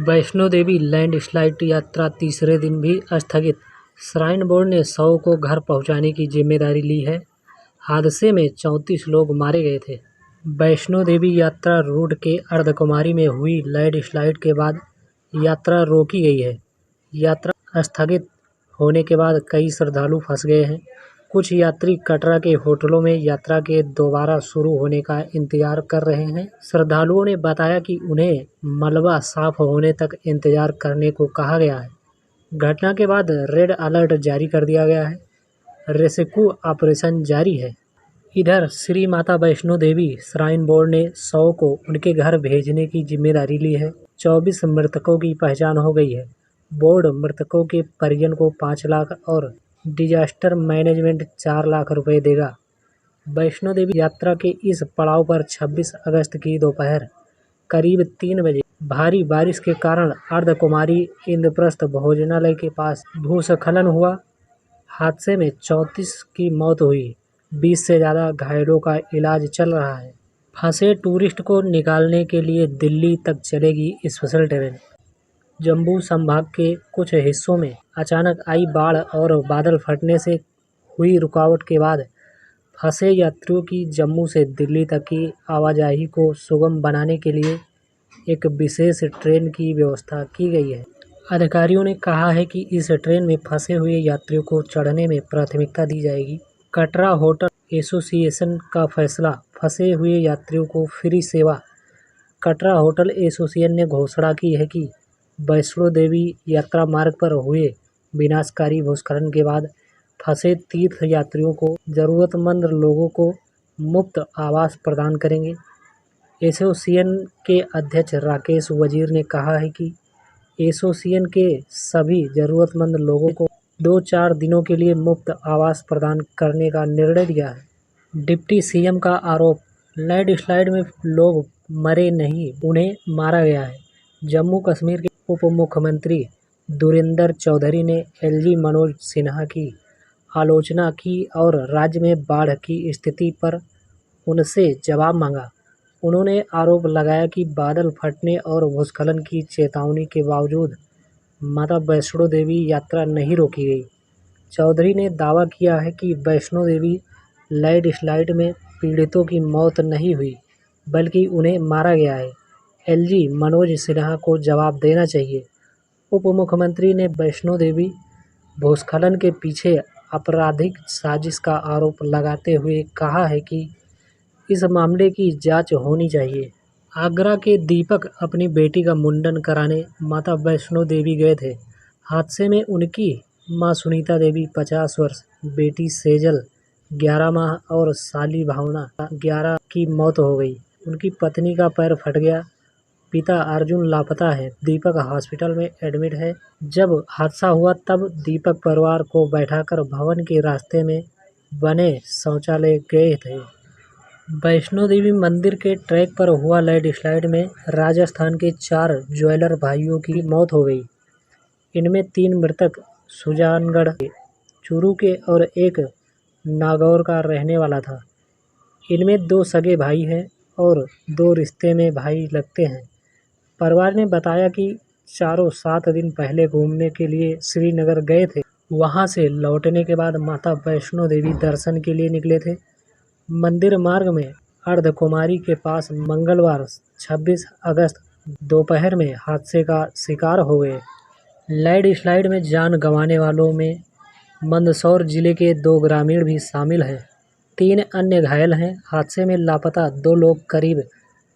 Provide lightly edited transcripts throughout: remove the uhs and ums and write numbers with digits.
Vaishno Devi landslide यात्रा तीसरे दिन भी स्थगित। श्राइन बोर्ड ने 100 को घर पहुंचाने की जिम्मेदारी ली है। हादसे में 34 लोग मारे गए थे। वैष्णो देवी यात्रा रूट के अर्धकुमारी में हुई लैंडस्लाइड के बाद यात्रा रोकी गई है। यात्रा स्थगित होने के बाद कई श्रद्धालु फंस गए हैं। कुछ यात्री कटरा के होटलों में यात्रा के दोबारा शुरू होने का इंतजार कर रहे हैं। श्रद्धालुओं ने बताया कि उन्हें मलबा साफ होने तक इंतजार करने को कहा गया है। घटना के बाद रेड अलर्ट जारी कर दिया गया है। रेस्क्यू ऑपरेशन जारी है। इधर श्री माता वैष्णो देवी श्राइन बोर्ड ने 100 को उनके घर भेजने की जिम्मेदारी ली है। 24 मृतकों की पहचान हो गई है। बोर्ड मृतकों के परिजन को 5 लाख और डिजास्टर मैनेजमेंट 4 लाख रुपए देगा। वैष्णो देवी यात्रा के इस पड़ाव पर 26 अगस्त की दोपहर करीब 3 बजे भारी बारिश के कारण अर्धकुमारी इंद्रप्रस्थ भोजनालय के पास भूस्खलन हुआ। हादसे में 34 की मौत हुई। 20 से ज़्यादा घायलों का इलाज चल रहा है। फंसे टूरिस्ट को निकालने के लिए दिल्ली तक चलेगी स्पेशल ट्रेन। जम्मू संभाग के कुछ हिस्सों में अचानक आई बाढ़ और बादल फटने से हुई रुकावट के बाद फंसे यात्रियों की जम्मू से दिल्ली तक की आवाजाही को सुगम बनाने के लिए एक विशेष ट्रेन की व्यवस्था की गई है। अधिकारियों ने कहा है कि इस ट्रेन में फंसे हुए यात्रियों को चढ़ने में प्राथमिकता दी जाएगी। कटरा होटल एसोसिएशन का फैसला, फंसे हुए यात्रियों को फ्री सेवा। कटरा होटल एसोसिएशन ने घोषणा की है कि वैष्णो देवी यात्रा मार्ग पर हुए विनाशकारी भूस्खलन के बाद फंसे तीर्थ यात्रियों को जरूरतमंद लोगों को मुफ्त आवास प्रदान करेंगे। एसोसिएशन के अध्यक्ष राकेश वजीर ने कहा है कि एसोसिएशन के सभी जरूरतमंद लोगों को 2-4 दिनों के लिए मुफ्त आवास प्रदान करने का निर्णय लिया है। डिप्टी सीएम का आरोप, लैंडस्लाइड में लोग मरे नहीं, उन्हें मारा गया है। जम्मू कश्मीर के उप मुख्यमंत्री दुरिंदर चौधरी ने एलजी मनोज सिन्हा की आलोचना की और राज्य में बाढ़ की स्थिति पर उनसे जवाब मांगा। उन्होंने आरोप लगाया कि बादल फटने और भूस्खलन की चेतावनी के बावजूद माता वैष्णो देवी यात्रा नहीं रोकी गई। चौधरी ने दावा किया है कि वैष्णो देवी लैंडस्लाइड में पीड़ितों की मौत नहीं हुई, बल्कि उन्हें मारा गया है। एलजी मनोज सिन्हा को जवाब देना चाहिए। उप मुख्यमंत्री ने वैष्णो देवी भूस्खलन के पीछे आपराधिक साजिश का आरोप लगाते हुए कहा है कि इस मामले की जांच होनी चाहिए। आगरा के दीपक अपनी बेटी का मुंडन कराने माता वैष्णो देवी गए थे। हादसे में उनकी मां सुनीता देवी 50 वर्ष, बेटी सेजल 11 माह और साली भावना 11 की मौत हो गई। उनकी पत्नी का पैर फट गया। पिता अर्जुन लापता है। दीपक हॉस्पिटल में एडमिट है। जब हादसा हुआ तब दीपक परिवार को बैठाकर भवन के रास्ते में बने शौचालय गए थे। वैष्णो देवी मंदिर के ट्रैक पर हुआ लैंडस्लाइड में राजस्थान के 4 ज्वेलर भाइयों की मौत हो गई। इनमें 3 मृतक सुजानगढ़ के, चूरू के और एक नागौर का रहने वाला था। इनमें 2 सगे भाई हैं और 2 रिश्ते में भाई लगते हैं। परिवार ने बताया कि चारों 7 दिन पहले घूमने के लिए श्रीनगर गए थे। वहां से लौटने के बाद माता वैष्णो देवी दर्शन के लिए निकले थे। मंदिर मार्ग में अर्धकुमारी के पास मंगलवार 26 अगस्त दोपहर में हादसे का शिकार हो गए। लैंडस्लाइड में जान गंवाने वालों में मंदसौर जिले के 2 ग्रामीण भी शामिल हैं। 3 अन्य घायल हैं। हादसे में लापता 2 लोग करीब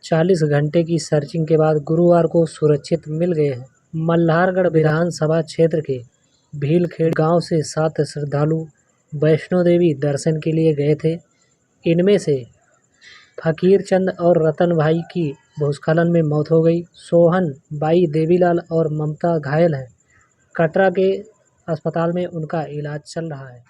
40 घंटे की सर्चिंग के बाद गुरुवार को सुरक्षित मिल गए हैं। मल्हारगढ़ विधानसभा क्षेत्र के भीलखेड़ गांव से 7 श्रद्धालु वैष्णो देवी दर्शन के लिए गए थे। इनमें से फकीर चंद और रतन भाई की भूस्खलन में मौत हो गई। सोहन बाई, देवीलाल और ममता घायल हैं। कटरा के अस्पताल में उनका इलाज चल रहा है।